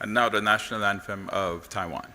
And now the national anthem of Taiwan.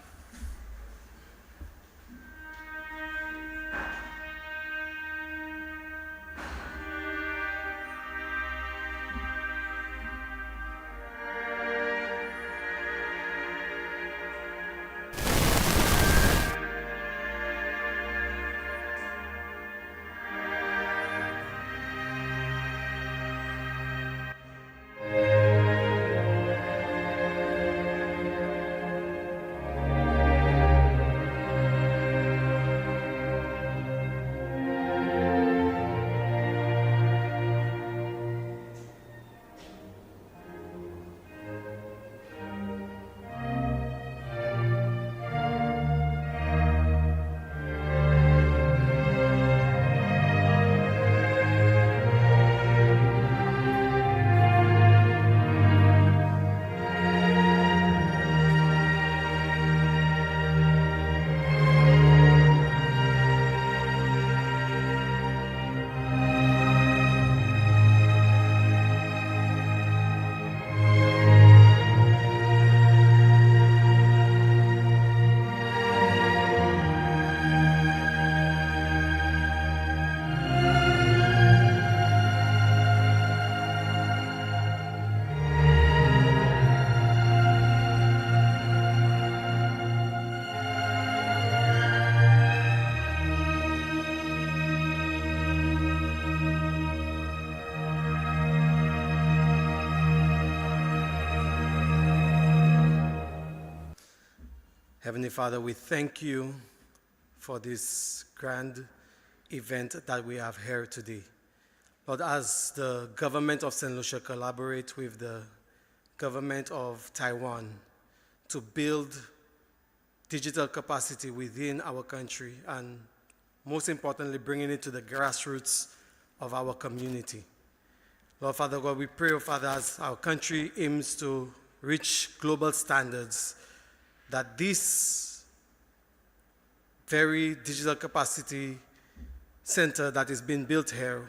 Heavenly Father, we thank you for this grand event that we have here today. Lord, as the government of St. Lucia collaborates with the government of Taiwan to build digital capacity within our country and most importantly, bringing it to the grassroots of our community. Lord, Father God, we pray, Father, as our country aims to reach global standards, that this very digital capacity center that is being built here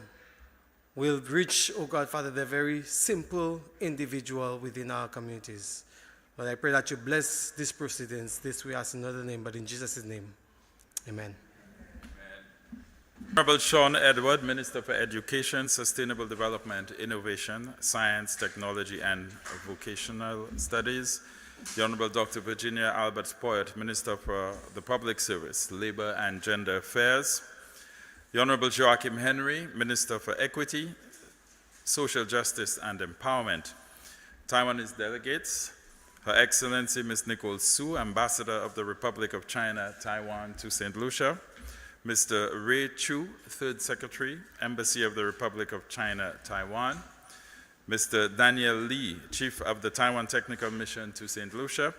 will reach, oh God, Father, the very simple individual within our communities. Lord, I pray that you bless these proceedings. This we ask in another name, but in Jesus' name, amen. Honorable Sean Edward, Minister for Education, Sustainable Development, Innovation, Science, Technology, and Vocational Studies. The Honorable Dr. Virginia Albert Poet, Minister for the Public Service, Labor and Gender Affairs. The Honorable Joachim Henry, Minister for Equity, Social Justice and Empowerment. Taiwanese delegates, Her Excellency Ms. Nicole Su, Ambassador of the Republic of China, Taiwan to St. Lucia. Mr. Ray Chu, Third Secretary, Embassy of the Republic of China, Taiwan. Mr. Daniel Lee, Chief of the Taiwan Technical Mission to St. Lucia.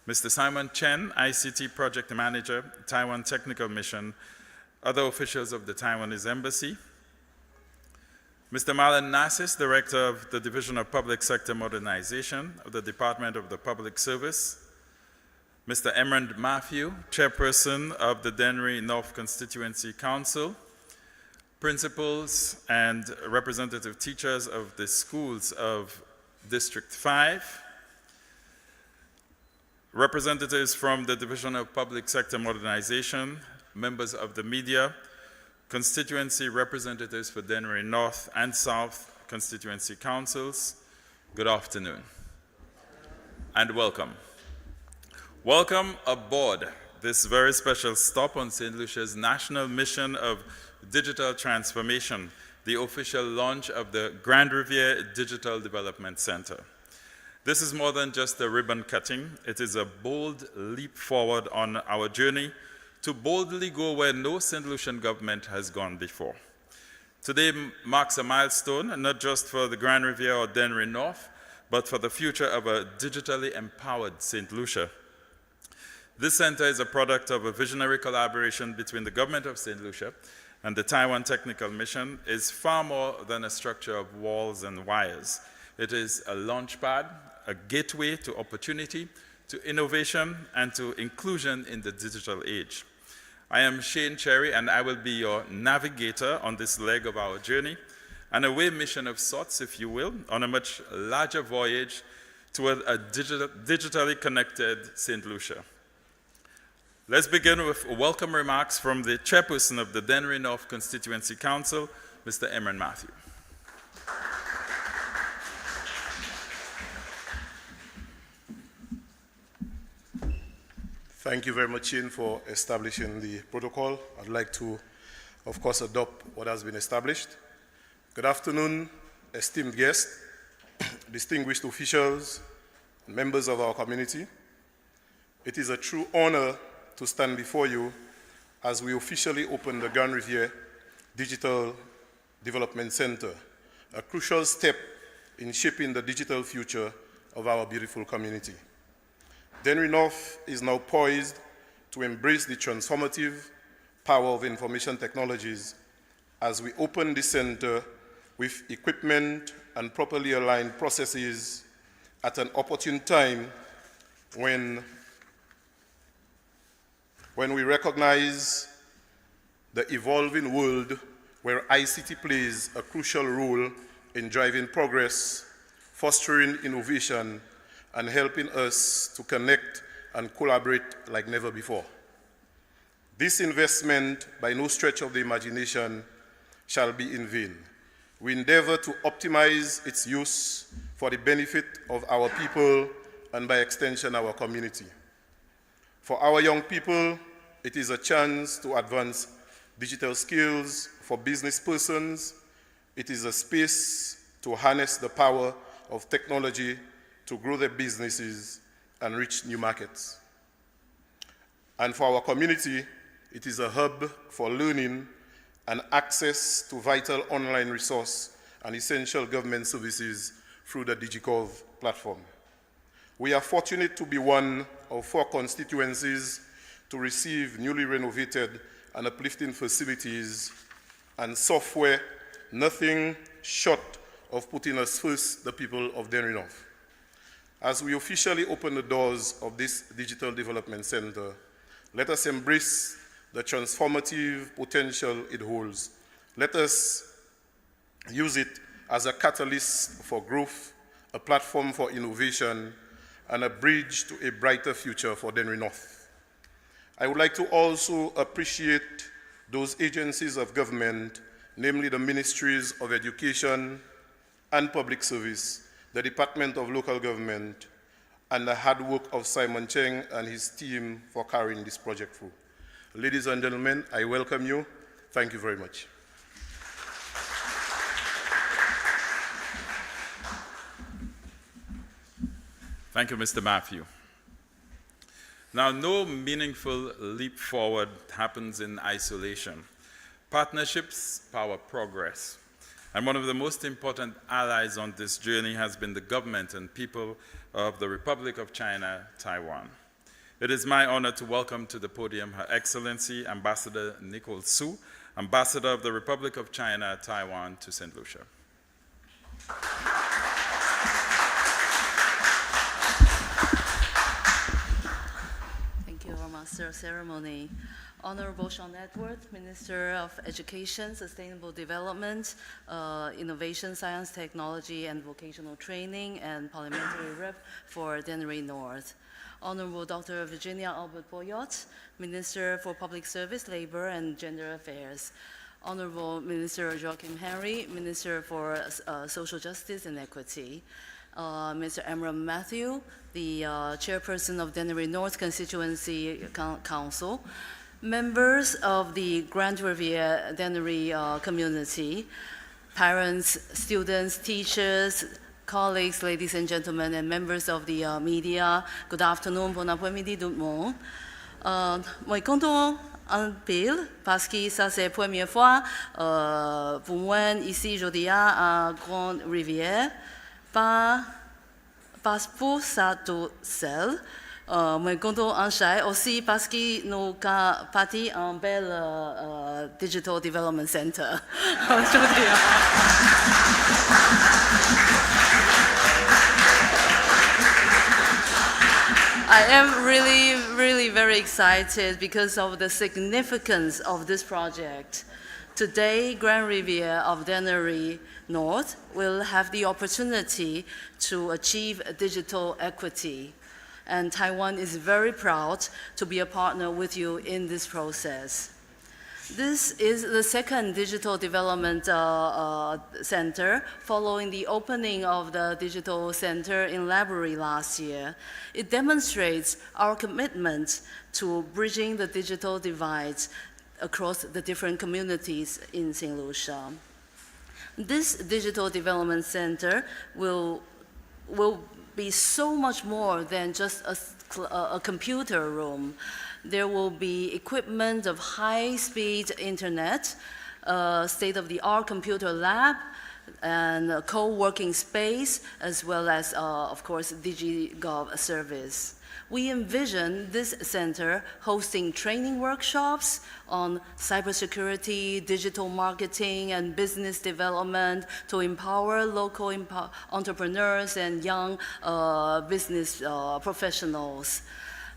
Mr. Simon Chen, ICT Project Manager, Taiwan Technical Mission, other officials of the Taiwanese Embassy. Mr. Marlon Nassis, Director of the Division of Public Sector Modernization of the Department of the Public Service. Mr. Emerald Matthew, Chairperson of the Dennery North Constituency Council. Principals and representative teachers of the schools of District 5, representatives from the Division of Public Sector Modernization, members of the media, constituency representatives for Dennery North and South constituency councils, good afternoon and welcome. Welcome aboard this very special stop on St. Lucia's national mission of digital transformation, the official launch of the Grande Rivière Digital Development Center. This is more than just a ribbon cutting. It is a bold leap forward on our journey to boldly go where no St. Lucian government has gone before. Today marks a milestone, not just for the Grande Rivière or Dennery North, but for the future of a digitally empowered St. Lucia. This center is a product of a visionary collaboration between the government of St. Lucia and the Taiwan Technical Mission. Is far more than a structure of walls and wires. It is a launchpad, a gateway to opportunity, to innovation, and to inclusion in the digital age. I am Shane Cherry, and I will be your navigator on this leg of our journey, an away mission of sorts, if you will, on a much larger voyage toward a digitally connected St. Lucia. Let's begin with welcome remarks from the chairperson of the Dennery North Constituency Council, Mr. Emran Matthew. Thank you very much, Chin, for establishing the protocol. I'd like to, of course, adopt what has been established. Good afternoon, esteemed guests, distinguished officials, members of our community. It is a true honor to stand before you as we officially open the Grande Rivière Digital Development Center, a crucial step in shaping the digital future of our beautiful community. Dennery North is now poised to embrace the transformative power of information technologies as we open the center with equipment and properly aligned processes at an opportune time when we recognize the evolving world where ICT plays a crucial role in driving progress, fostering innovation, and helping us to connect and collaborate like never before. This investment, by no stretch of the imagination, shall be in vain. We endeavor to optimize its use for the benefit of our people and by extension our community. For our young people, it is a chance to advance digital skills. For business persons, it is a space to harness the power of technology to grow their businesses and reach new markets. And for our community, it is a hub for learning and access to vital online resource and essential government services through the DigiCorv platform. We are fortunate to be one of 4 constituencies to receive newly renovated and uplifting facilities and software, nothing short of putting us first, the people of Dennery North. As we officially open the doors of this Digital Development Center, let us embrace the transformative potential it holds. Let us use it as a catalyst for growth, a platform for innovation, and a bridge to a brighter future for Dennery North. I would like to also appreciate those agencies of government, namely the Ministries of Education and Public Service, the Department of Local Government, and the hard work of Simon Cheng and his team for carrying this project through. Ladies and gentlemen, I welcome you. Thank you very much. Thank you, Mr. Matthew. Now, no meaningful leap forward happens in isolation. Partnerships power progress. And one of the most important allies on this journey has been the government and people of the Republic of China, Taiwan. It is my honor to welcome to the podium Her Excellency Ambassador Nicole Su, Ambassador of the Republic of China, Taiwan to St. Lucia. Thank you, our Master of Ceremony. Honorable Sean Edwards, Minister of Education, Sustainable Development, Innovation, Science, Technology, and Vocational Training, and Parliamentary Rep for Dennery North. Honorable Dr. Virginia Albert Boyott, Minister for Public Service, Labor, and Gender Affairs. Honorable Minister Joachim Henry, Minister for Social Justice and Equity. Mr. Emran Matthew, the Chairperson of Dennery North Constituency Council. Members of the Grande Rivière Dennery community, parents, students, teachers, colleagues, ladies and gentlemen, and members of the media, good afternoon, bon après-midi tout le monde. Moi, content en pile parce que ça c'est la première fois pour moi ici aujourd'hui à Grande Rivière, pas pour ça tout seul. Moi, content en chai aussi parce que nous avons parti un bel Digital Development Center. I am really very excited because of the significance of this project. Today, Grande Rivière of Dennery North will have the opportunity to achieve digital equity. And Taiwan is very proud to be a partner with you in this process. This is the second digital development center following the opening of the digital center in Library last year. It demonstrates our commitment to bridging the digital divides across the different communities in St. Lucia. This digital development center will be so much more than just a computer room. There will be equipment of high-speed internet, state-of-the-art computer lab, and a co-working space, as well as, of course, DigiGov service. We envision this center hosting training workshops on cybersecurity, digital marketing, and business development to empower local entrepreneurs and young business professionals.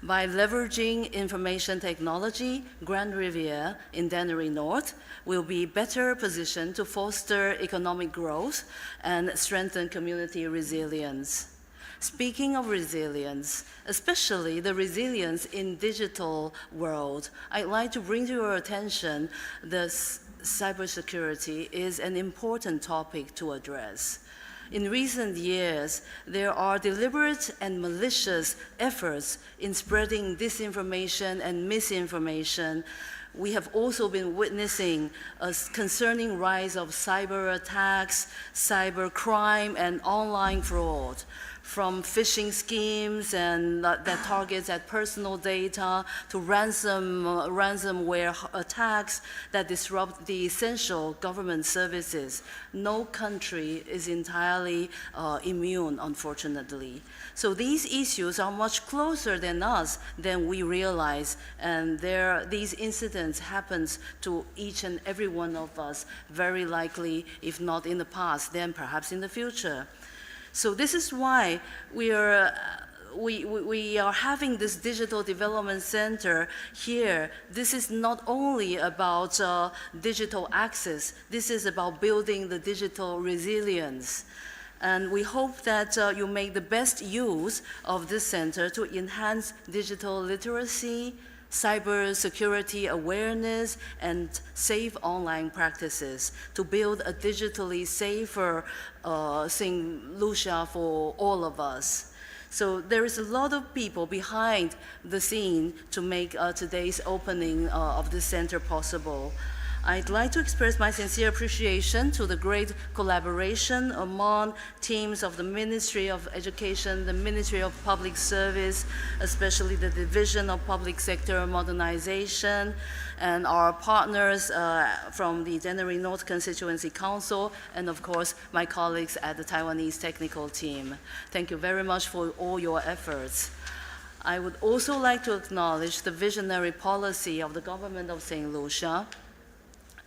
By leveraging information technology, Grande Rivière in Dennery North will be better positioned to foster economic growth and strengthen community resilience. Speaking of resilience, especially the resilience in digital world, I'd like to bring to your attention that cybersecurity is an important topic to address. In recent years, there are deliberate and malicious efforts in spreading disinformation and misinformation. We have also been witnessing a concerning rise of cyber attacks, cyber crime, and online fraud, from phishing schemes and that targets at personal data to ransomware attacks that disrupt the essential government services. No country is entirely immune, unfortunately. So these issues are much closer than us than we realize, and these incidents happen to each and every one of us, very likely, if not in the past, then perhaps in the future. So this is why we are having this digital development center here. This is not only about digital access. This is about building the digital resilience. And we hope that you make the best use of this center to enhance digital literacy, cybersecurity awareness, and safe online practices to build a digitally safer St. Lucia for all of us. So there is a lot of people behind the scene to make today's opening of this center possible. I'd like to express my sincere appreciation to the great collaboration among teams of the Ministry of Education, the Ministry of Public Service, especially the Division of Public Sector Modernization, and our partners from the Dennery North Constituency Council, and of course, my colleagues at the Taiwanese technical team. Thank you very much for all your efforts. I would also like to acknowledge the visionary policy of the government of St. Lucia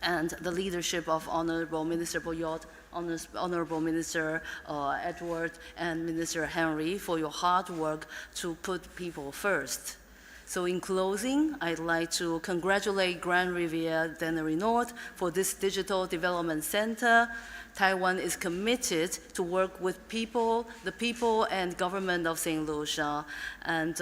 and the leadership of Honorable Minister Boyot, Honorable Minister Edward, and Minister Henry for your hard work to put people first. So in closing, I'd like to congratulate Grande Rivière Dennery North for this digital development center. Taiwan is committed to work with the people and government of St. Lucia, and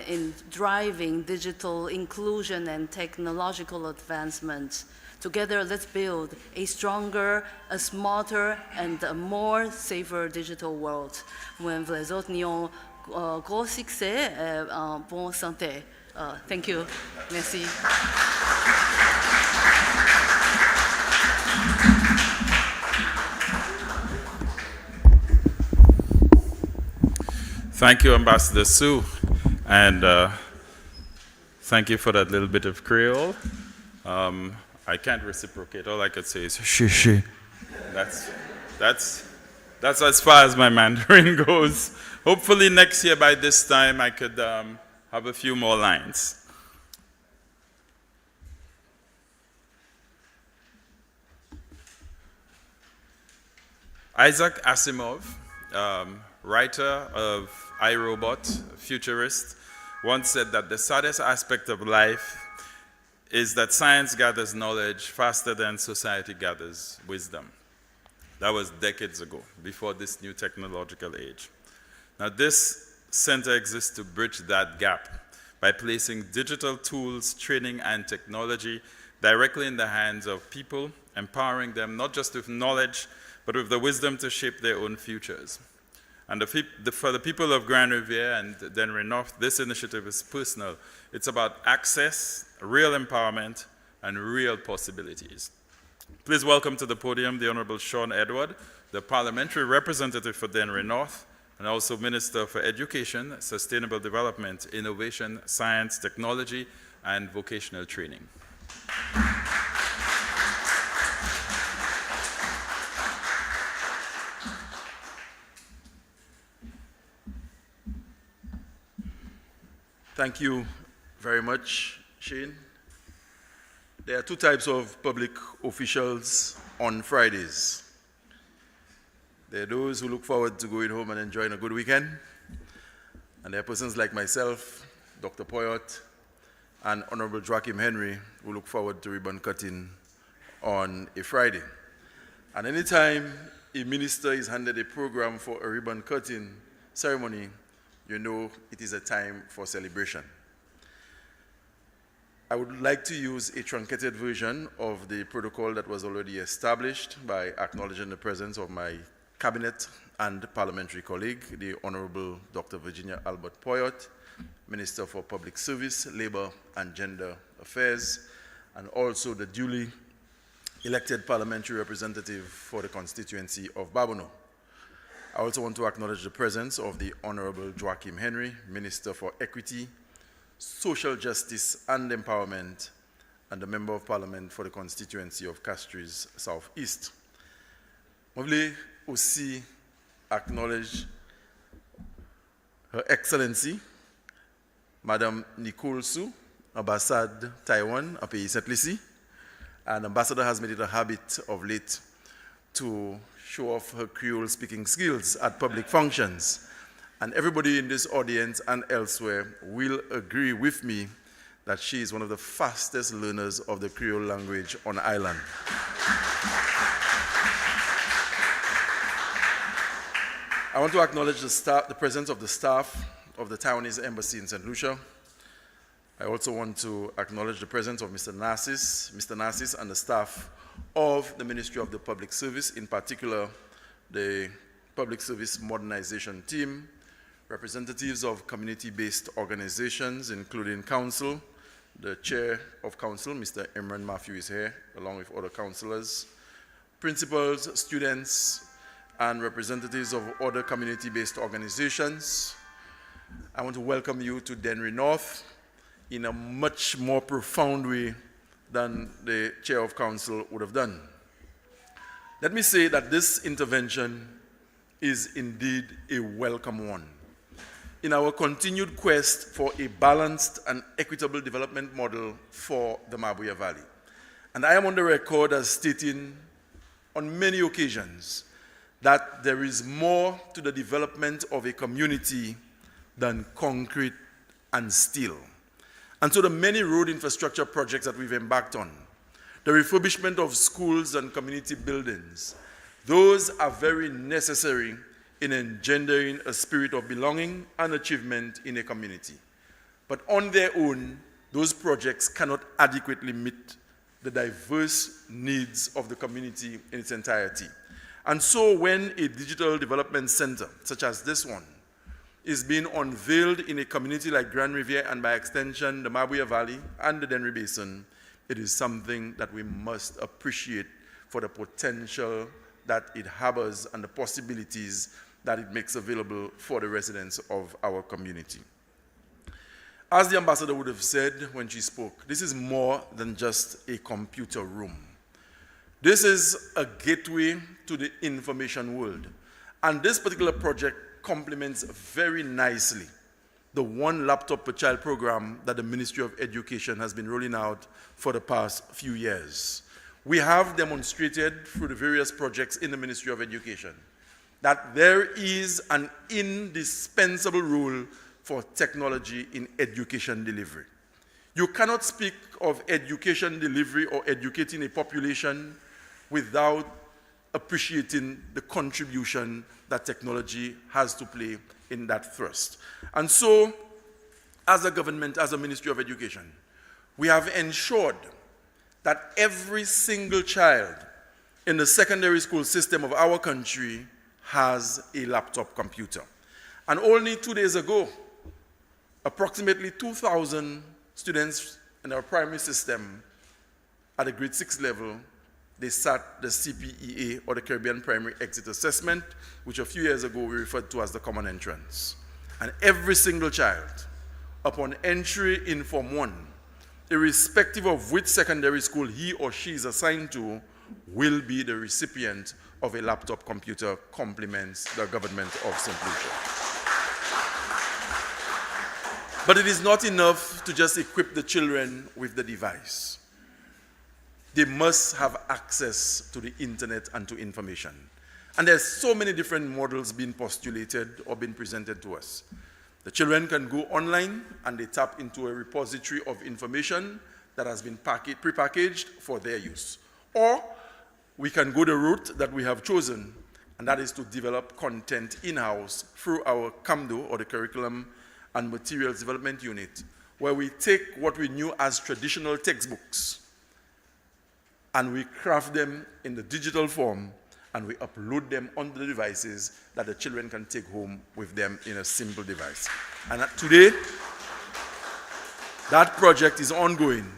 in driving digital inclusion and technological advancement. Together, let's build a stronger, a smarter, and a more safer digital world. Moi, vous autres, nous avons gros succès, bonne santé. Thank you. Merci. Thank you, Ambassador Sue, and thank you for that little bit of Creole. I can't reciprocate. All I could say is "shi." That's as far as my Mandarin goes. Hopefully next year by this time I could have a few more lines. Isaac Asimov, writer of I, Robot, futurist, once said that the saddest aspect of life is that science gathers knowledge faster than society gathers wisdom. That was decades ago, before this new technological age. Now, this center exists to bridge that gap by placing digital tools, training, and technology directly in the hands of people, empowering them not just with knowledge, but with the wisdom to shape their own futures. And for the people of Grande Rivière and Dennery North, this initiative is personal. It's about access, real empowerment, and real possibilities. Please welcome to the podium the Honorable Sean Edward, the parliamentary representative for Dennery North, and also Minister for Education, Sustainable Development, Innovation, Science, Technology, and Vocational Training. Thank you very much, Shane. There are two types of public officials on Fridays. There are those who look forward to going home and enjoying a good weekend. And there are persons like myself, Dr. Poyot, and Honorable Joachim Henry, who look forward to ribbon cutting on a Friday. And anytime a minister is handed a program for a ribbon cutting ceremony, you know it is a time for celebration. I would like to use a truncated version of the protocol that was already established by acknowledging the presence of my cabinet and parliamentary colleague, the Honorable Dr. Virginia Albert Poyot, Minister for Public Service, Labor and Gender Affairs, and also the duly elected parliamentary representative for the constituency of Babono. I also want to acknowledge the presence of the Honorable Joachim Henry, Minister for Equity, Social Justice and Empowerment, and the Member of Parliament for the constituency of Castries Southeast. Je voulais aussi acknowledge Her Excellency, Madame Nicole Su, Ambassade Taiwan, à Pays Saint-Lucie, and Ambassador has made it a habit of late to show off her Creole-speaking skills at public functions. And everybody in this audience and elsewhere will agree with me that she is one of the fastest learners of the Creole language on the island. I want to acknowledge the presence of the staff of the Taiwanese Embassy in St. Lucia. I also want to acknowledge the presence of Mr. Narcis and the staff of the Ministry of the Public Service, in particular the Public Service Modernization Team, representatives of community-based organizations, including Council. The Chair of Council, Mr. Imran Matthew, is here, along with other councillors, principals, students, and representatives of other community-based organizations. I want to welcome you to Dennery North in a much more profound way than the Chair of Council would have done. Let me say that this intervention is indeed a welcome one. In our continued quest for a balanced and equitable development model for the Mabouya Valley. And I am on the record as stating on many occasions that there is more to the development of a community than concrete and steel. And so the many road infrastructure projects that we've embarked on, the refurbishment of schools and community buildings, those are very necessary in engendering a spirit of belonging and achievement in a community. But on their own, those projects cannot adequately meet the diverse needs of the community in its entirety. And so when a digital development center, such as this one, is being unveiled in a community like Grande Rivière and by extension the Mabouya Valley and the Dennery Basin, it is something that we must appreciate for the potential that it harbors and the possibilities that it makes available for the residents of our community. As the ambassador would have said when she spoke, this is more than just a computer room. This is a gateway to the information world. And this particular project complements very nicely the One Laptop per Child program that the Ministry of Education has been rolling out for the past few years. We have demonstrated through the various projects in the Ministry of Education that there is an indispensable role for technology in education delivery. You cannot speak of education delivery or educating a population without appreciating the contribution that technology has to play in that thrust. And so, as a government, as a Ministry of Education, we have ensured that every single child in the secondary school system of our country has a laptop computer. And only 2 days ago, approximately 2,000 students in our primary system at the grade 6 level, they sat the CPEA, or the Caribbean Primary Exit Assessment, which a few years ago we referred to as the Common Entrance. And every single child, upon entry in Form 1, irrespective of which secondary school he or she is assigned to, will be the recipient of a laptop computer, compliments the government of St. Lucia. But it is not enough to just equip the children with the device. They must have access to the internet and to information. And there's so many different models being postulated or being presented to us. The children can go online and they tap into a repository of information that has been prepackaged for their use. Or we can go the route that we have chosen, and that is to develop content in-house through our CAMDO, or the Curriculum and Materials Development Unit, where we take what we knew as traditional textbooks and we craft them in the digital form and we upload them onto the devices that the children can take home with them in a simple device. And today, that project is ongoing,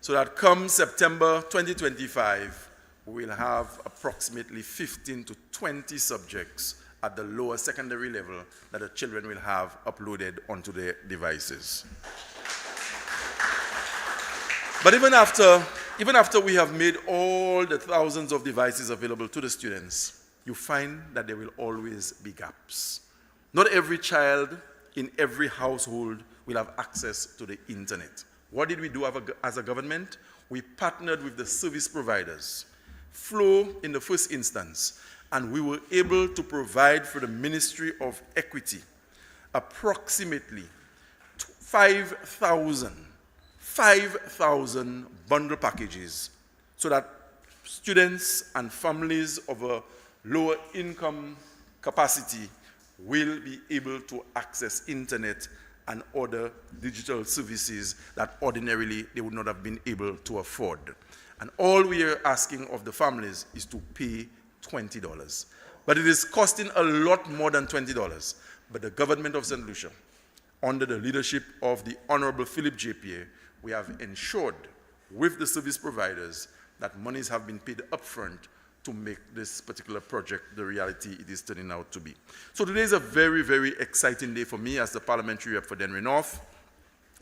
so that come September 2025, we will have approximately 15 to 20 subjects at the lower secondary level that the children will have uploaded onto their devices. But even after we have made all the thousands of devices available to the students, you find that there will always be gaps. Not every child in every household will have access to the internet. What did we do as a government? We partnered with the service providers, Flow in the first instance, and we were able to provide for the Ministry of Equity approximately 5,000 bundle packages so that students and families of a lower income capacity will be able to access internet and other digital services that ordinarily they would not have been able to afford. And all we are asking of the families is to pay $20. But it is costing a lot more than $20. But the government of St. Lucia, under the leadership of the Honorable Philip J. Pierre, we have ensured with the service providers that monies have been paid upfront to make this particular project the reality it is turning out to be. So today is a very, very exciting day for me as the parliamentary rep for Dennery North.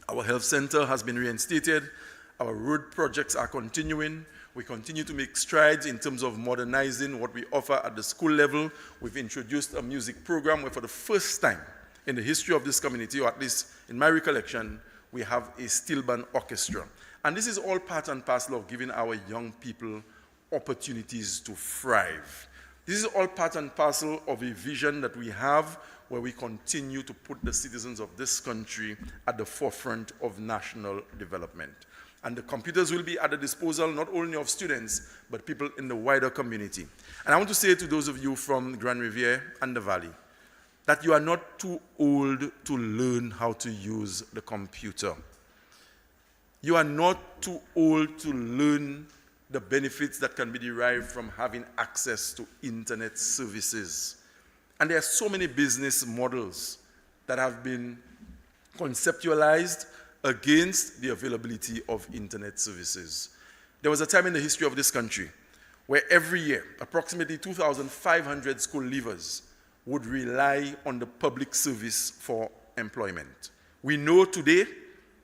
Our health center has been reinstated. Our road projects are continuing. We continue to make strides in terms of modernizing what we offer at the school level. We've introduced a music program where for the first time in the history of this community, or at least in my recollection, we have a steel band orchestra. And this is all part and parcel of giving our young people opportunities to thrive. This is all part and parcel of a vision that we have where we continue to put the citizens of this country at the forefront of national development. And the computers will be at the disposal not only of students, but people in the wider community. And I want to say to those of you from Grande Rivière and the Valley, that you are not too old to learn how to use the computer. You are not too old to learn the benefits that can be derived from having access to internet services. And there are so many business models that have been conceptualized against the availability of internet services. There was a time in the history of this country where every year, approximately 2,500 school leavers would rely on the public service for employment. We know today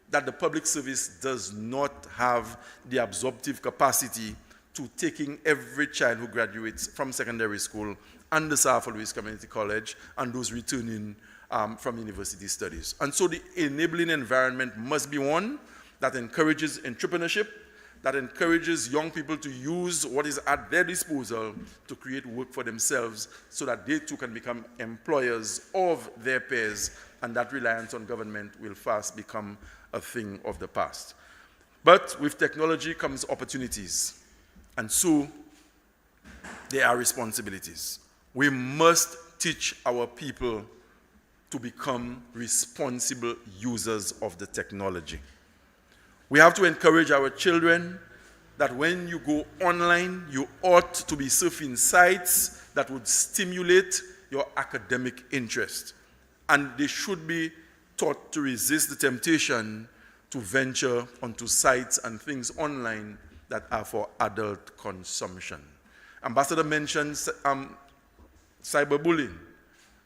that the public service does not have the absorptive capacity to taking every child who graduates from secondary school and the South Louis Community College and those returning from university studies. And so the enabling environment must be one that encourages entrepreneurship, that encourages young people to use what is at their disposal to create work for themselves so that they too can become employers of their peers, and that reliance on government will fast become a thing of the past. But with technology comes opportunities, and so there are responsibilities. We must teach our people to become responsible users of the technology. We have to encourage our children that when you go online, you ought to be surfing sites that would stimulate your academic interest. And they should be taught to resist the temptation to venture onto sites and things online that are for adult consumption. Ambassador mentioned cyberbullying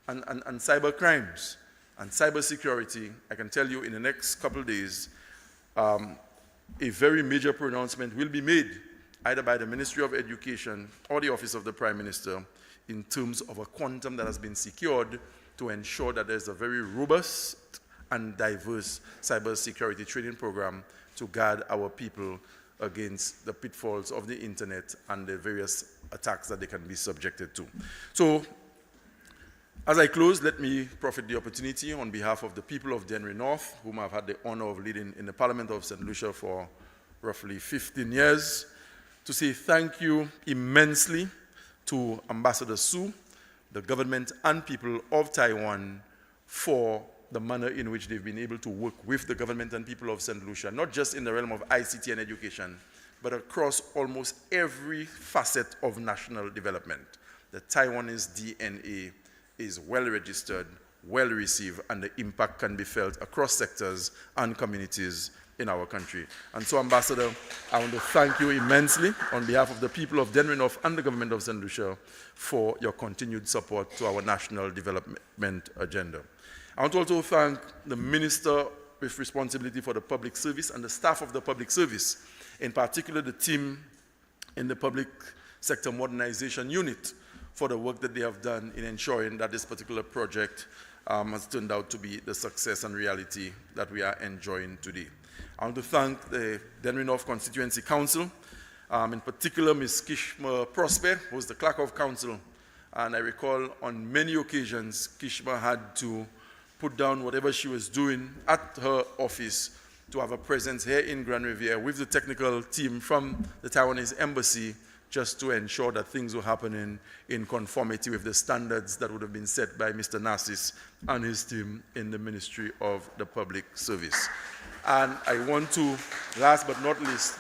and cyber crimes and cybersecurity. I can tell you in the next couple of days, a very major pronouncement will be made either by the Ministry of Education or the Office of the Prime Minister in terms of a quantum that has been secured to ensure that there's a very robust and diverse cybersecurity training program to guard our people against the pitfalls of the internet and the various attacks that they can be subjected to. So, as I close, let me profit the opportunity on behalf of the people of Dennery North, whom I've had the honor of leading in the Parliament of St. Lucia for roughly 15 years, to say thank you immensely to Ambassador Su, the government and people of Taiwan for the manner in which they've been able to work with the government and people of St. Lucia, not just in the realm of ICT and education, but across almost every facet of national development. The Taiwanese DNA is well registered, well received, and the impact can be felt across sectors and communities in our country. And so, Ambassador, I want to thank you immensely on behalf of the people of Dennery North and the government of St. Lucia for your continued support to our national development agenda. I want to also thank the Minister with responsibility for the public service and the staff of the public service, in particular the team in the public sector modernization unit, for the work that they have done in ensuring that this particular project has turned out to be the success and reality that we are enjoying today. I want to thank the Dennery North Constituency Council, in particular Ms. Kishma Prosper, who is the Clerk of Council. And I recall on many occasions, Kishma had to put down whatever she was doing at her office to have a presence here in Grande Rivière with the technical team from the Taiwanese embassy, just to ensure that things were happening in conformity with the standards that would have been set by Mr. Narcis and his team in the Ministry of the Public Service. And I want to, last but not least,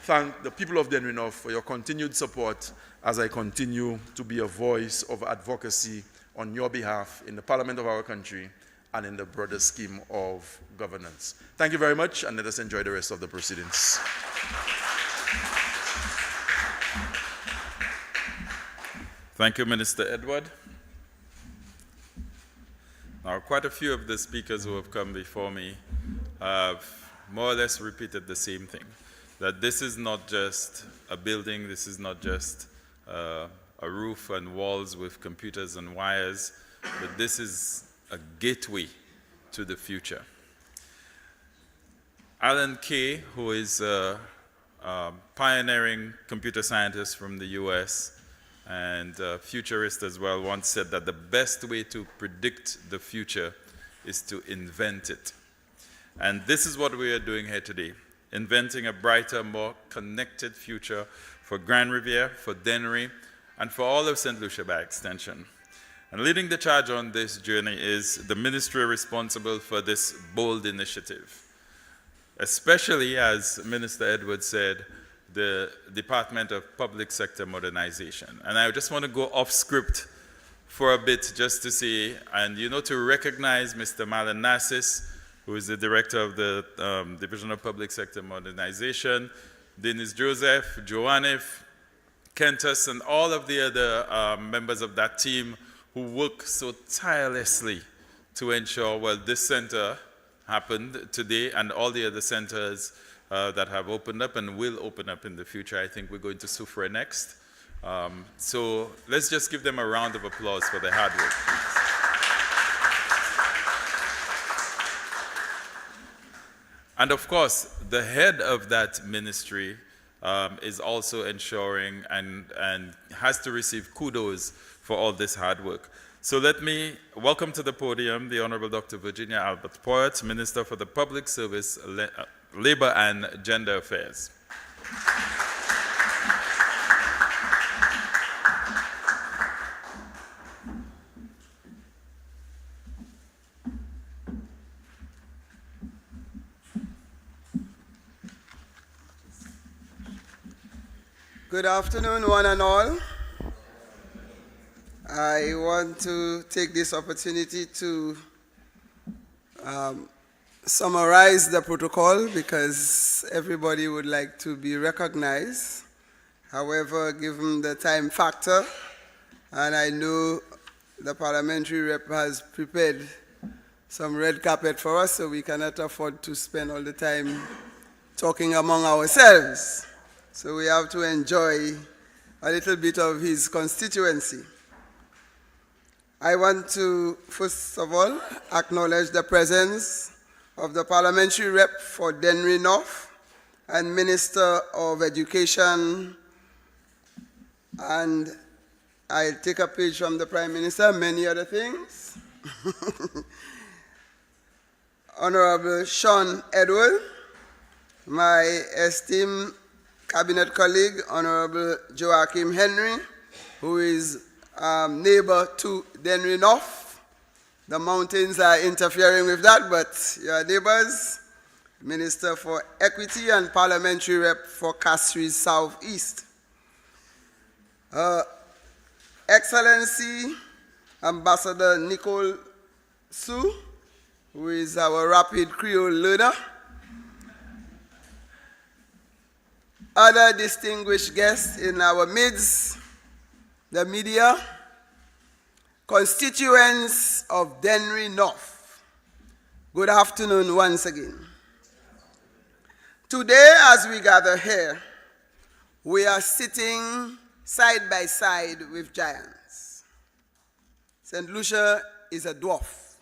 thank the people of Dennery North for your continued support as I continue to be a voice of advocacy on your behalf in the Parliament of our country and in the broader scheme of governance. Thank you very much, and let us enjoy the rest of the proceedings. Thank you, Minister Edward. Now, quite a few of the speakers who have come before me have more or less repeated the same thing, that this is not just a building, this is not just a roof and walls with computers and wires, but this is a gateway to the future. Alan Kay, who is a pioneering computer scientist from the US, and a futurist as well, once said that the best way to predict the future is to invent it. And this is what we are doing here today, inventing a brighter, more connected future for Grande Rivière, for Dennery, and for all of St. Lucia by extension. And leading the charge on this journey is the ministry responsible for this bold initiative, especially, as Minister Edwards said, the Department of Public Sector Modernization. And I just want to go off script for a bit just to say, and to recognize Mr. Marlon Narcis, who is the Director of the Division of Public Sector Modernization, Dennis Joseph, Joanif, Kentus, and all of the other members of that team who work so tirelessly to ensure, well, this center happened today and all the other centers that have opened up and will open up in the future. I think we're going to Soufrière next. So let's just give them a round of applause for their hard work, please. And of course, the head of that ministry is also ensuring and has to receive kudos for all this hard work. So let me welcome to the podium the Honorable Dr. Virginia Albert Poet, Minister for the Public Service, Labor and Gender Affairs. Good afternoon, one and all. I want to take this opportunity to summarize the protocol because everybody would like to be recognized. However, given the time factor, and I know the parliamentary rep has prepared some red carpet for us, so we cannot afford to spend all the time talking among ourselves. So we have to enjoy a little bit of his constituency. I want to, first of all, acknowledge the presence of the parliamentary rep for Dennery North and Minister of Education, and I'll take a page from the Prime Minister, many other things. Honorable Sean Edward, my esteemed Cabinet colleague, Honorable Joachim Henry, who is neighbor to Dennery North. The mountains are interfering with that, but your neighbors. Minister for Equity and Parliamentary Rep for Castries Southeast. Excellency Ambassador Nicole Sue, who is our rapid Creole learner. Other distinguished guests in our midst, the media, constituents of Dennery North. Good afternoon once again. Today, as we gather here, we are sitting side by side with giants. St. Lucia is a dwarf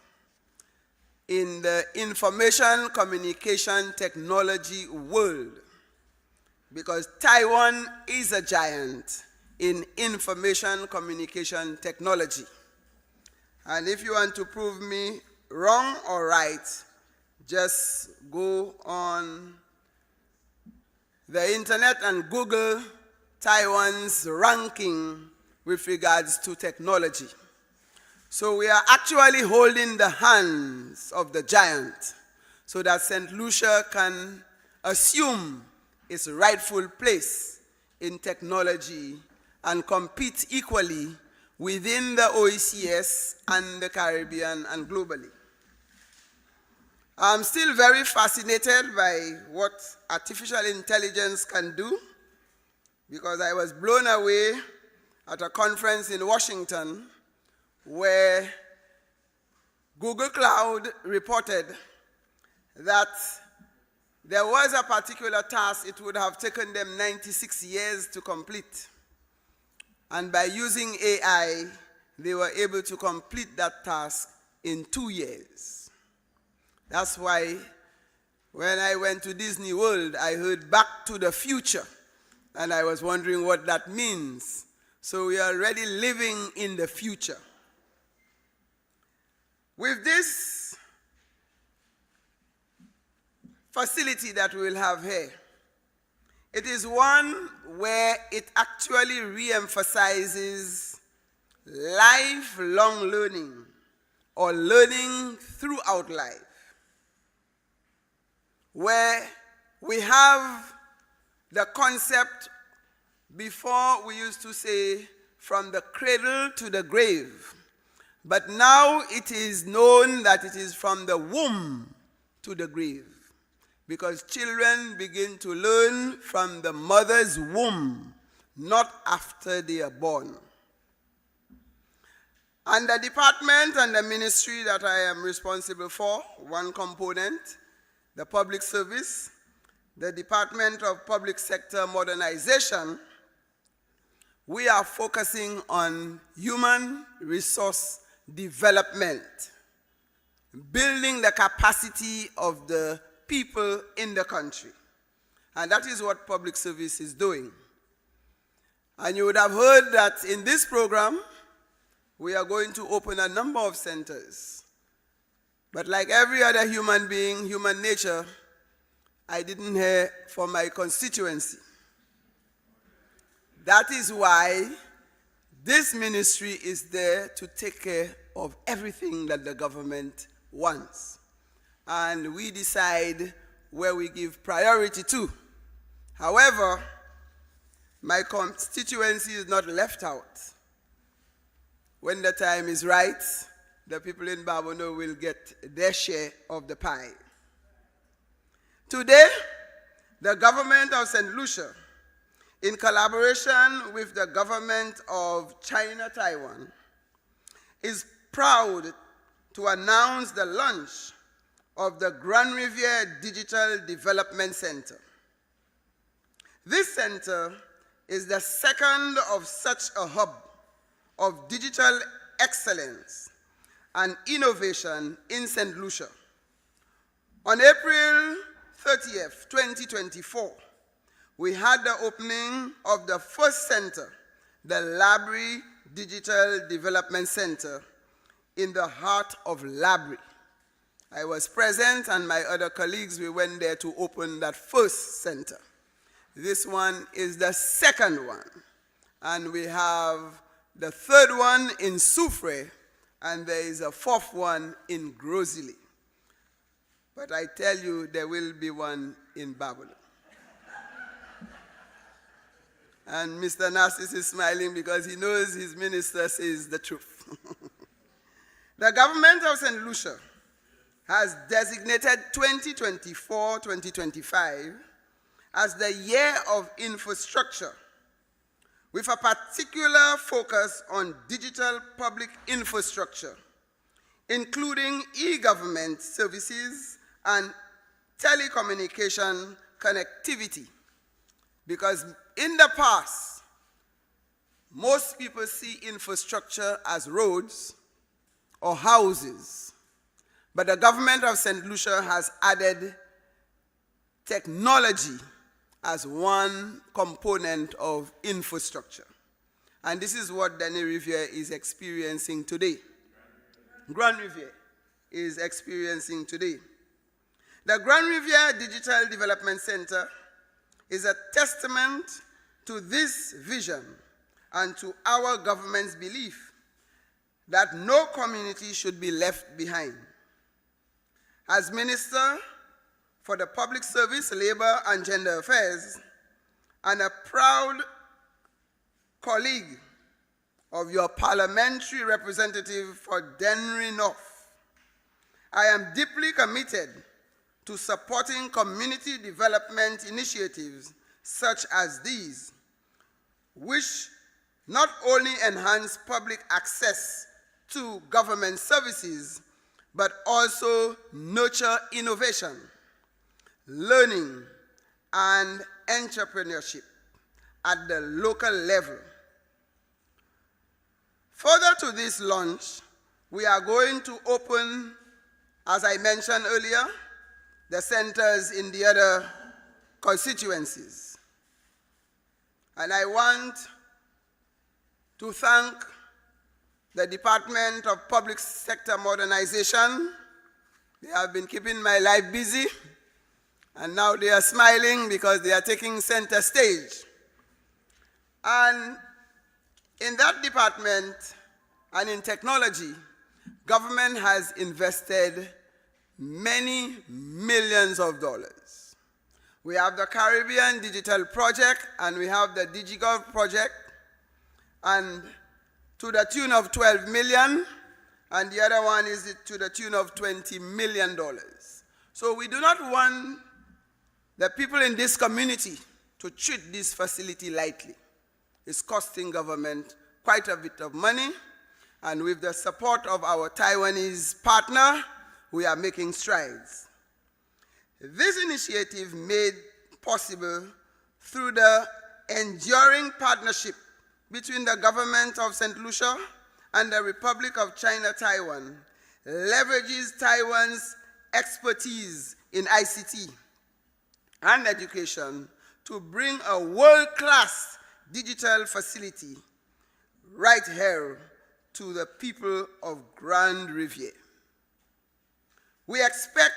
in the information communication technology world, because Taiwan is a giant in information communication technology. And if you want to prove me wrong or right, just go on the internet and Google Taiwan's ranking with regards to technology. So we are actually holding the hands of the giant so that St. Lucia can assume its rightful place in technology and compete equally within the OECS and the Caribbean and globally. I'm still very fascinated by what artificial intelligence can do, because I was blown away at a conference in Washington where Google Cloud reported that there was a particular task it would have taken them 96 years to complete. And by using AI, they were able to complete that task in 2 years. That's why when I went to Disney World, I heard Back to the Future, and I was wondering what that means. So we are already living in the future. With this facility that we will have here, it is one where it actually re-emphasizes lifelong learning, or learning throughout life, where we have the concept. Before we used to say from the cradle to the grave, but now it is known that it is from the womb to the grave, because children begin to learn from the mother's womb, not after they are born. And the department and the ministry that I am responsible for, one component, the public service, the Department of Public Sector Modernization, we are focusing on human resource development, building the capacity of the people in the country. And that is what public service is doing. And you would have heard that in this program, we are going to open a number of centers. But like every other human being, human nature, I didn't hear from my constituency. That is why this ministry is there to take care of everything that the government wants. And we decide where we give priority to. However, my constituency is not left out. When the time is right, the people in Babono will get their share of the pie. Today, the government of St. Lucia, in collaboration with the government of China, Taiwan, is proud to announce the launch of the Grande Rivière Digital Development Center. This center is the second of such a hub of digital excellence and innovation in St. Lucia. On April 30th, 2024, we had the opening of the first center, the Labrie Digital Development Center, in the heart of Labrie. I was present, and my other colleagues, we went there to open that first center. This one is the second one, and we have the third one in Soufrière, and there is a fourth one in Grosily. But I tell you, there will be one in Babylon. And Mr. Narcis is smiling because he knows his minister says the truth. The government of St. Lucia has designated 2024-2025 as the year of infrastructure, with a particular focus on digital public infrastructure, including e-government services and telecommunication connectivity. Because in the past, most people see infrastructure as roads or houses. But the government of St. Lucia has added technology as one component of infrastructure. And this is what Dennery Rivière is experiencing today. Grande Rivière is experiencing today. The Grande Rivière Digital Development Center is a testament to this vision and to our government's belief that no community should be left behind. As Minister for the Public Service, Labor and Gender Affairs, and a proud colleague of your parliamentary representative for Dennery North, I am deeply committed to supporting community development initiatives such as these, which not only enhance public access to government services, but also nurture innovation, learning, and entrepreneurship at the local level. Further to this launch, we are going to open, as I mentioned earlier, the centers in the other constituencies. And I want to thank the Department of Public Sector Modernization. They have been keeping my life busy, and now they are smiling because they are taking center stage. And in that department and in technology, government has invested many millions of dollars. We have the Caribbean Digital Project, and we have the DigiGov project, and to the tune of 12 million, and the other one is to the tune of $20 million. So we do not want the people in this community to treat this facility lightly. It's costing government quite a bit of money, and with the support of our Taiwanese partner, we are making strides. This initiative made possible through the enduring partnership between the government of St. Lucia and the Republic of China, Taiwan, leverages Taiwan's expertise in ICT and education to bring a world-class digital facility right here to the people of Grande Rivière. We expect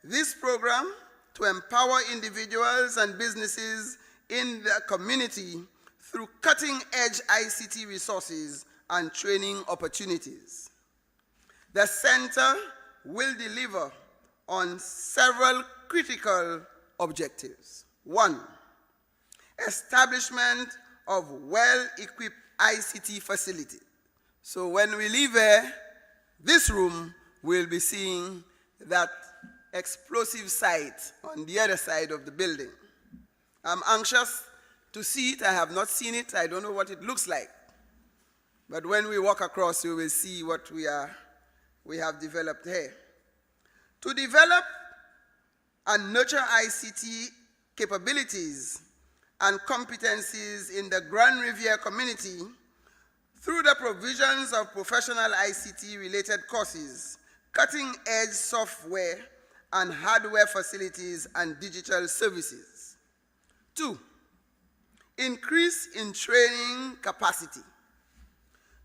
this program to empower individuals and businesses in the community through cutting-edge ICT resources and training opportunities. The center will deliver on several critical objectives. 1, establishment of well-equipped ICT facilities. So when we leave here, this room will be seeing that explosive site on the other side of the building. I'm anxious to see it. I have not seen it. I don't know what it looks like. But when we walk across, we will see what we have developed here. To develop and nurture ICT capabilities and competencies in the Grande Rivière community through the provisions of professional ICT-related courses, cutting-edge software and hardware facilities and digital services. 2, increase in training capacity.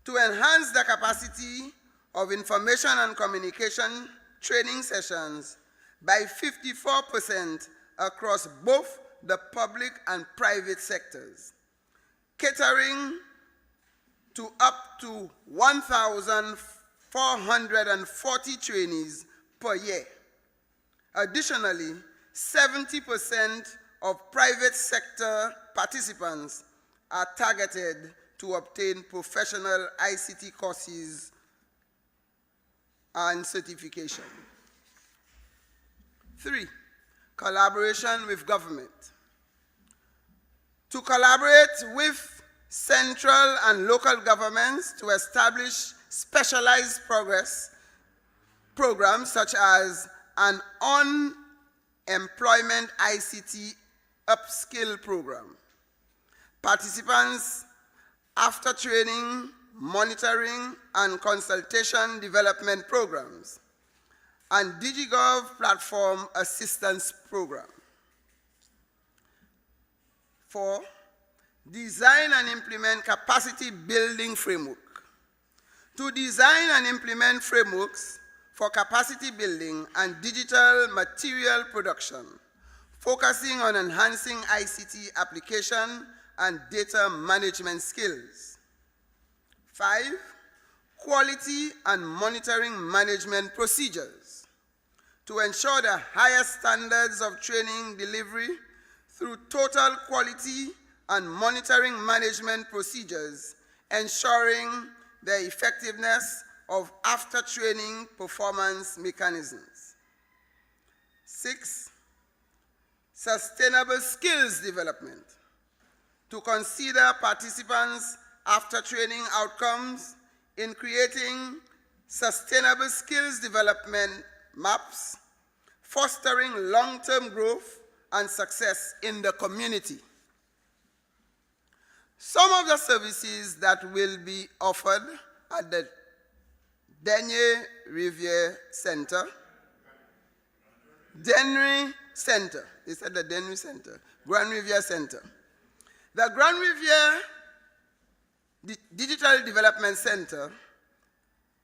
To enhance the capacity of information and communication training sessions by 54% across both the public and private sectors, catering to up to 1,440 trainees per year. Additionally, 70% of private sector participants are targeted to obtain professional ICT courses and certification. 3, collaboration with government. To collaborate with central and local governments to establish specialized programs such as an on-employment ICT upskill program. Participants after training, monitoring, and consultation development programs, and DigiGov platform assistance program. 4, design and implement capacity building framework. To design and implement frameworks for capacity building and digital material production, focusing on enhancing ICT application and data management skills. 5, quality and monitoring management procedures. To ensure the highest standards of training delivery through total quality and monitoring management procedures, ensuring the effectiveness of after-training performance mechanisms. 6, sustainable skills development. To consider participants' after-training outcomes in creating sustainable skills development maps, fostering long-term growth and success in the community. Some of the services that will be offered at the Grande Rivière Center, Dennery Center, they said the Dennery Center, Grande Rivière Center. The Grande Rivière Digital Development Center,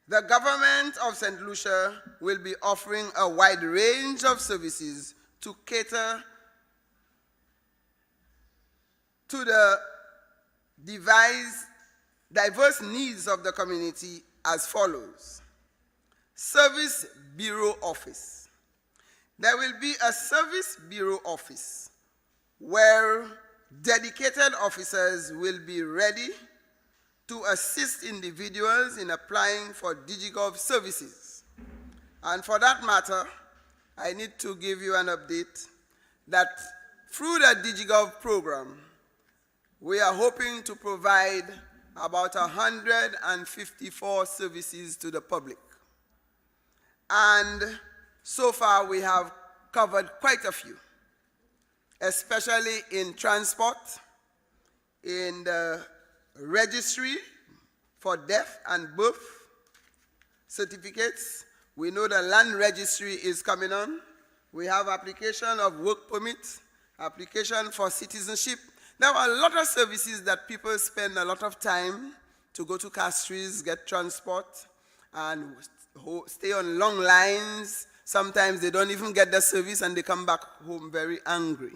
the government of St. Lucia will be offering a wide range of services to cater to the diverse needs of the community as follows. Service Bureau Office. There will be a Service Bureau Office where dedicated officers will be ready to assist individuals in applying for DigiGov services. And for that matter, I need to give you an update that through the DigiGov program, we are hoping to provide about 154 services to the public. And so far we have covered quite a few, especially in transport, in the registry for death and birth certificates. We know the land registry is coming on. We have application of work permits application for citizenship. There are a lot of services that people spend a lot of time to go to Castries, get transport, and stay on long lines. Sometimes they don't even get the service and they come back home very angry.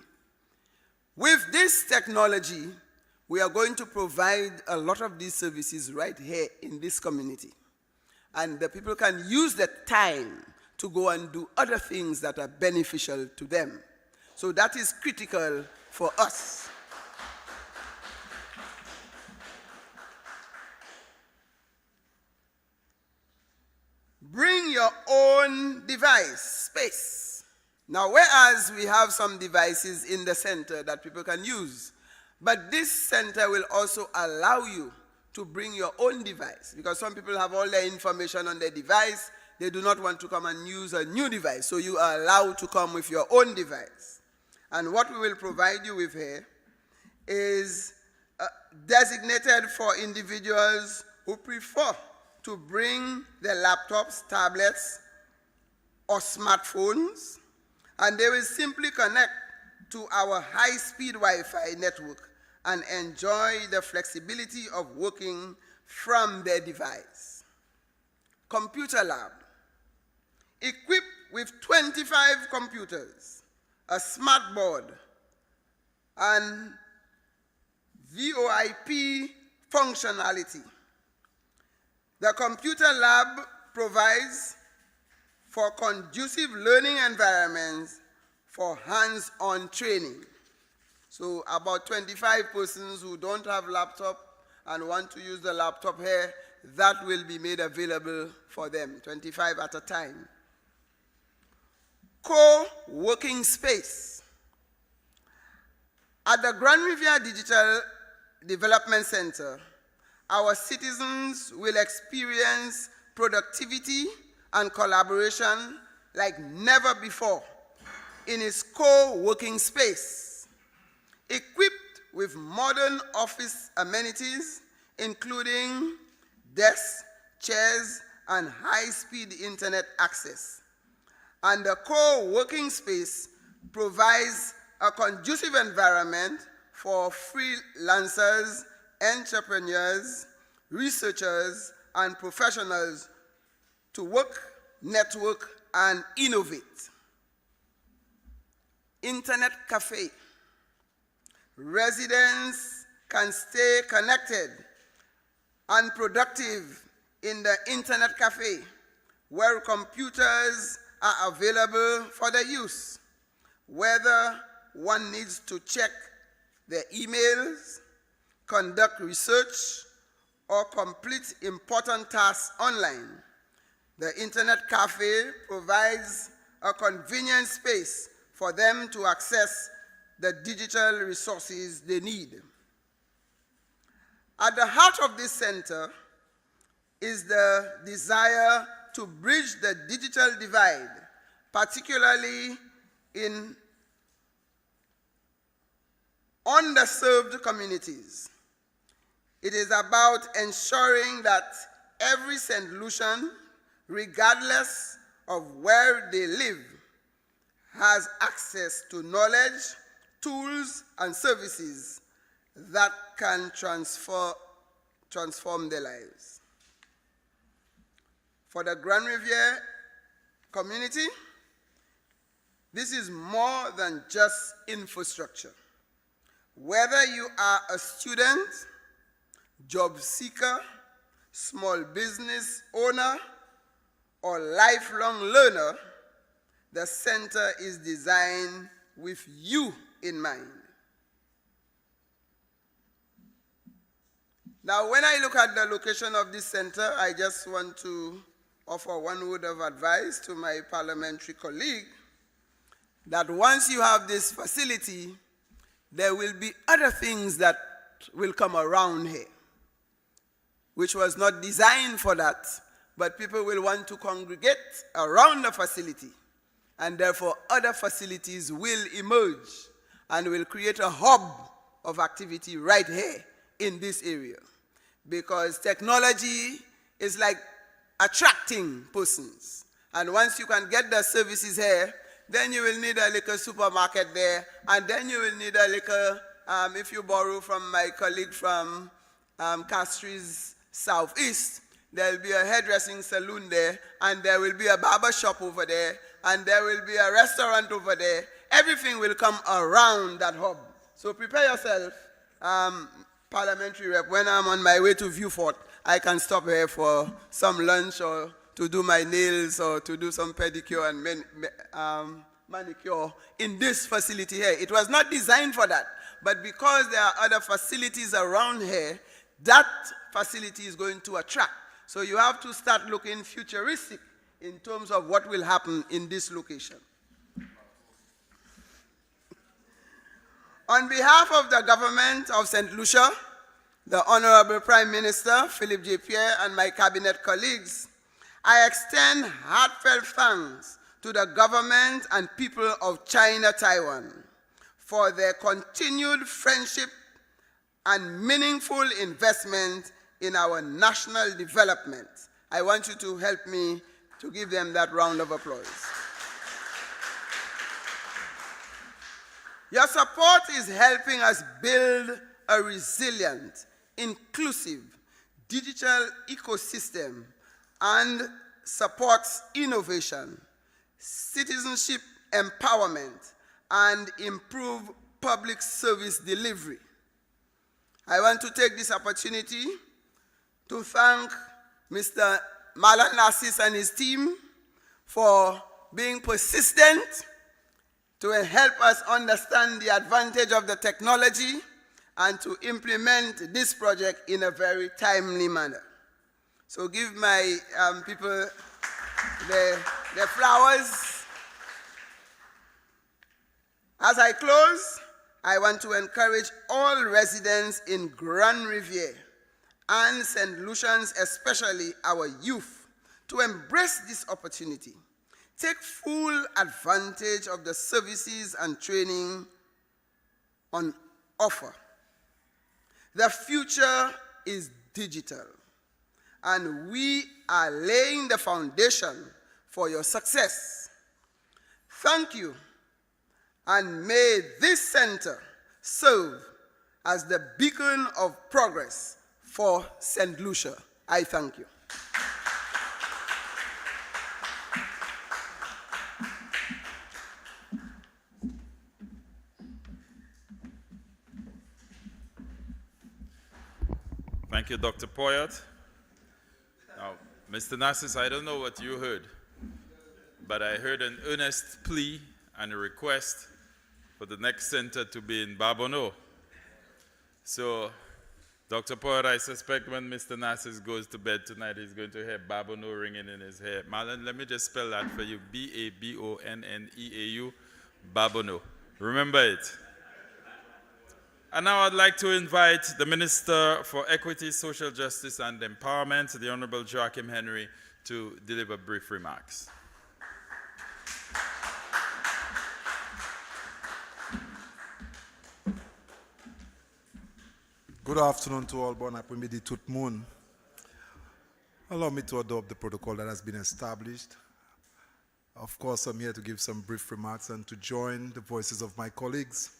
With this technology, we are going to provide a lot of these services right here in this community. And the people can use the time to go and do other things that are beneficial to them. So that is critical for us. Bring your own device, space. Now, whereas we have some devices in the center that people can use, but this center will also allow you to bring your own device, because some people have all their information on their device. They do not want to come and use a new device, so you are allowed to come with your own device. And what we will provide you with here is designated for individuals who prefer to bring their laptops, tablets, or smartphones, and they will simply connect to our high-speed Wi-Fi network and enjoy the flexibility of working from their device. Computer lab. Equipped with 25 computers, a smart board, and VoIP functionality. The computer lab provides for conducive learning environments for hands-on training. So about 25 persons who don't have laptop and want to use the laptop here, that will be made available for them, 25 at a time. Co-working space. At the Grande Rivière Digital Development Center, our citizens will experience productivity and collaboration like never before in its co-working space, equipped with modern office amenities, including desks, chairs, and high-speed internet access. And the co-working space provides a conducive environment for freelancers, entrepreneurs, researchers, and professionals to work, network, and innovate. Internet cafe. Residents can stay connected and productive in the internet cafe, where computers are available for their use, whether one needs to check their emails, conduct research, or complete important tasks online. The Internet Cafe provides a convenient space for them to access the digital resources they need. At the heart of this center is the desire to bridge the digital divide, particularly in underserved communities. It is about ensuring that every St. Lucian, regardless of where they live, has access to knowledge, tools, and services that can transform their lives. For the Grande Rivière community, this is more than just infrastructure. Whether you are a student, job seeker, small business owner, or lifelong learner, the center is designed with you in mind. Now, when I look at the location of this center, I just want to offer one word of advice to my parliamentary colleague, that once you have this facility, there will be other things that will come around here, which was not designed for that, but people will want to congregate around the facility, and therefore other facilities will emerge and will create a hub of activity right here in this area, because technology is like attracting persons, and once you can get the services here, then you will need a little supermarket there, and then you will need a little, if you borrow from my colleague from Castries Southeast, there will be a hairdressing salon there, and there will be a barber shop over there, and there will be a restaurant over there. Everything will come around that hub. So prepare yourself, parliamentary rep. When I'm on my way to Viewfort, I can stop here for some lunch or to do my nails or to do some pedicure and manicure in this facility here. It was not designed for that, but because there are other facilities around here, that facility is going to attract. So you have to start looking futuristic in terms of what will happen in this location. On behalf of the government of St. Lucia, the Honorable Prime Minister, Philip J. Pierre, and my cabinet colleagues, I extend heartfelt thanks to the government and people of China, Taiwan, for their continued friendship and meaningful investment in our national development. I want you to help me to give them that round of applause. Your support is helping us build a resilient, inclusive digital ecosystem and supports innovation, citizenship empowerment, and improve public service delivery. I want to take this opportunity to thank Mr. Malan Narcis and his team for being persistent to help us understand the advantage of the technology and to implement this project in a very timely manner. So give my people their flowers. As I close, I want to encourage all residents in Grande Rivière and St. Lucians, especially our youth, to embrace this opportunity. Take full advantage of the services and training on offer. The future is digital, and we are laying the foundation for your success. Thank you, and may this center serve as the beacon of progress for St. Lucia. I thank you. Thank you, Dr. Poyet. Now, Mr. Narcis, I don't know what you heard, but I heard an earnest plea and a request for the next center to be in Babono. So, Dr. Poyet, I suspect when Mr. Narcis goes to bed tonight, he's going to hear Babono ringing in his head. Marlon, let me just spell that for you. B-A-B-O-N-N-E-A-U, Babono. Remember it. And now I'd like to invite the Minister for Equity, Social Justice and Empowerment, the Honorable Joachim Henry, to deliver brief remarks. Good afternoon to all. Bon après-midi tout le monde. Allow me to adopt the protocol that has been established. Of course, I'm here to give some brief remarks and to join the voices of my colleagues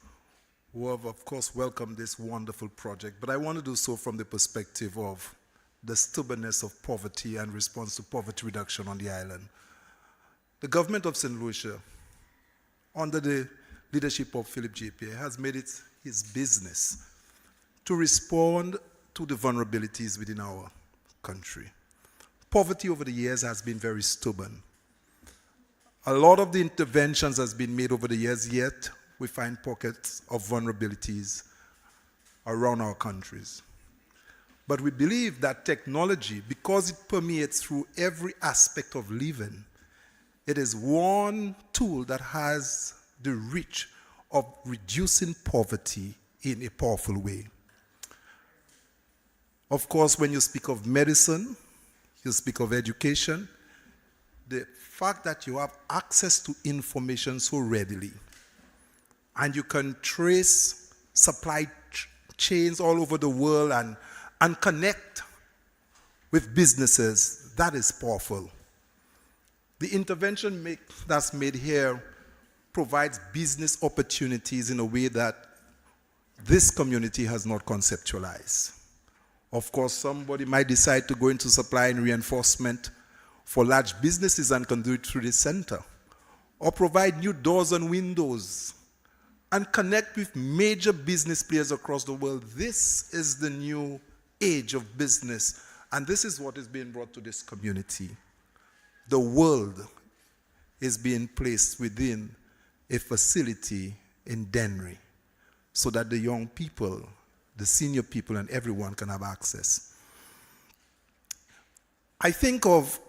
who have, of course, welcomed this wonderful project. But I want to do so from the perspective of the stubbornness of poverty and response to poverty reduction on the island. The government of St. Lucia, under the leadership of Philip J. Pierre, has made it his business to respond to the vulnerabilities within our country. Poverty over the years has been very stubborn. A lot of the interventions has been made over the years, yet we find pockets of vulnerabilities around our countries. But we believe that technology, because it permeates through every aspect of living, it is one tool that has the reach of reducing poverty in a powerful way. Of course, when you speak of medicine, you speak of education, the fact that you have access to information so readily, and you can trace supply chains all over the world and connect with businesses, that is powerful. The intervention that's made here provides business opportunities in a way that this community has not conceptualized. Of course, somebody might decide to go into supply and reinforcement for large businesses and can do it through the center, or provide new doors and windows and connect with major business players across the world. This is the new age of business, and this is what is being brought to this community. The world is being placed within a facility in Dennery so that the young people, the senior people, and everyone can have access. I think of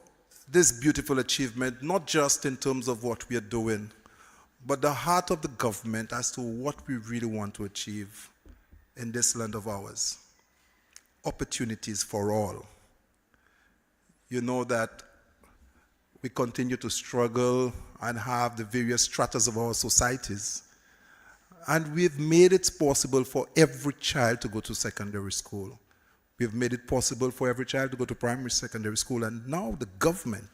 this beautiful achievement not just in terms of what we are doing, but the heart of the government as to what we really want to achieve in this land of ours. Opportunities for all. You know that we continue to struggle and have the various stratas of our societies. And we've made it possible for every child to go to secondary school. We've made it possible for every child to go to primary, secondary school. And now the government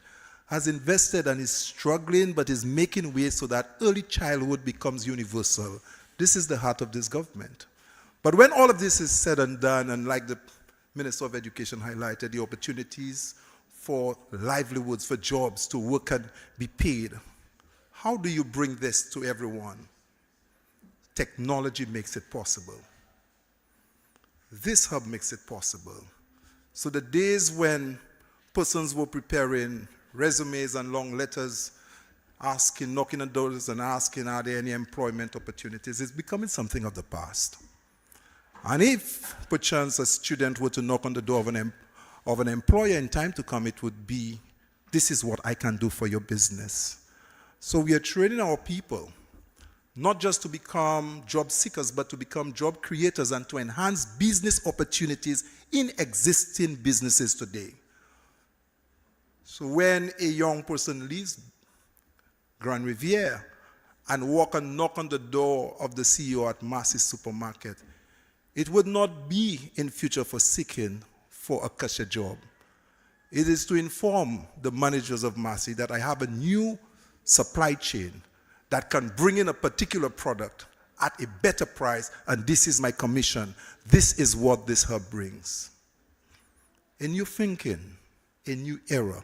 has invested and is struggling, but is making ways so that early childhood becomes universal. This is the heart of this government. But when all of this is said and done, and like the Minister of Education highlighted, the opportunities for livelihoods, for jobs, to work and be paid, how do you bring this to everyone? Technology makes it possible. This hub makes it possible. So the days when persons were preparing resumes and long letters, asking, knocking on doors and asking, are there any employment opportunities, is becoming something of the past. And if, perchance, a student were to knock on the door of an employer in time to come, it would be, this is what I can do for your business. So we are training our people, not just to become job seekers, but to become job creators and to enhance business opportunities in existing businesses today. So when a young person leaves Grande Rivière and walk and knock on the door of the CEO at Massey's supermarket, it would not be in future for seeking for a cashier job. It is to inform the managers of Massey that I have a new supply chain that can bring in a particular product at a better price, and this is my commission. This is what this hub brings. A new thinking, a new era,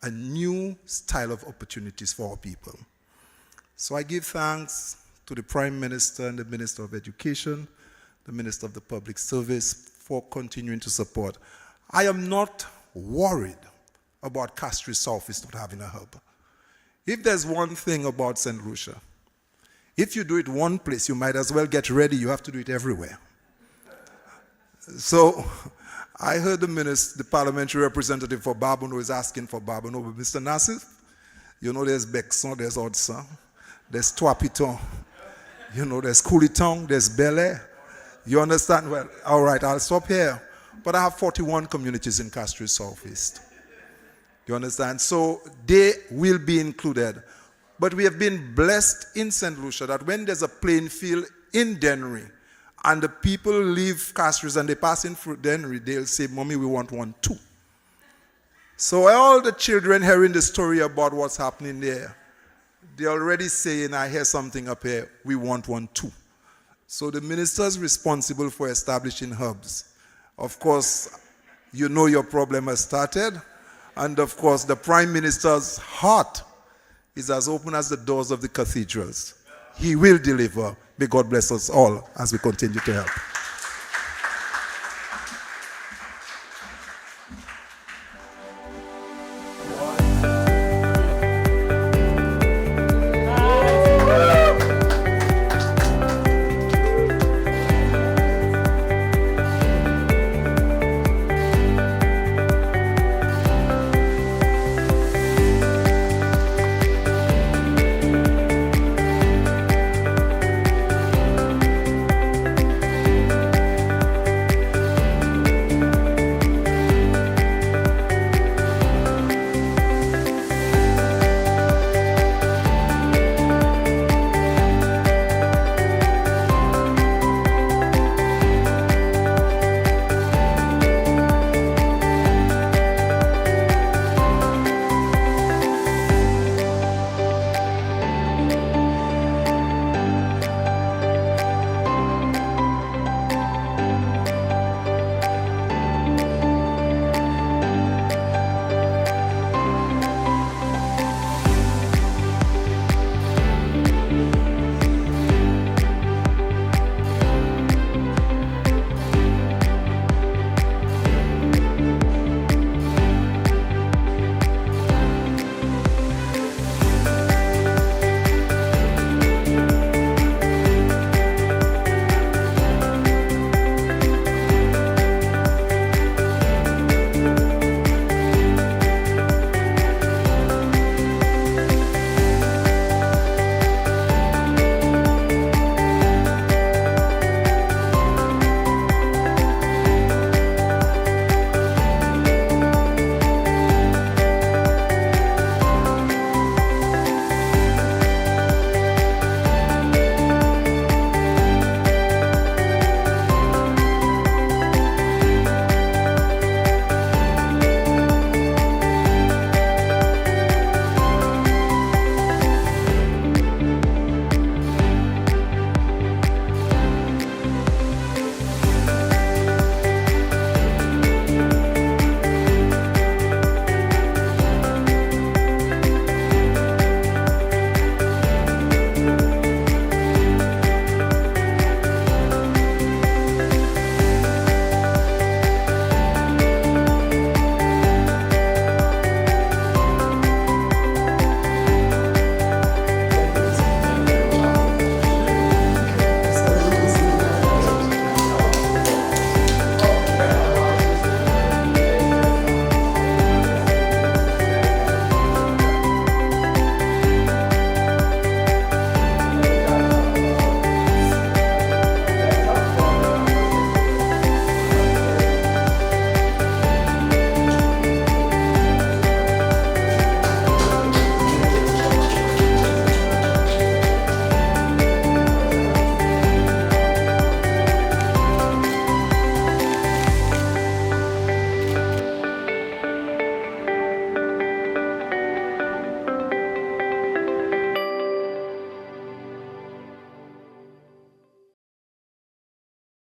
a new style of opportunities for our people. So I give thanks to the Prime Minister and the Minister of Education, the Minister of the Public Service, for continuing to support. I am not worried about Castries Southeast not having a hub. If there's one thing about St. Lucia, if you do it one place, you might as well get ready. You have to do it everywhere. So I heard the parliamentary representative for Barbono is asking for Barbono, but Mr. Nassif, you know there's Bexon, there's Odson, there's Toipiton, you know there's Couliton, there's Bel Air. You understand? Well, all right, I'll stop here. But I have 41 communities in Castries Southeast. You understand? So they will be included. But we have been blessed in St. Lucia that when there's a playing field in Dennery and the people leave Castries and they pass in through Dennery, they'll say, Mommy, we want one too. So all the children hearing the story about what's happening there, they're already saying, I hear something up here, we want one too. So the ministers responsible for establishing hubs, of course, you know your problem has started. And of course, the Prime Minister's heart is as open as the doors of the cathedrals. He will deliver. May God bless us all as we continue to help.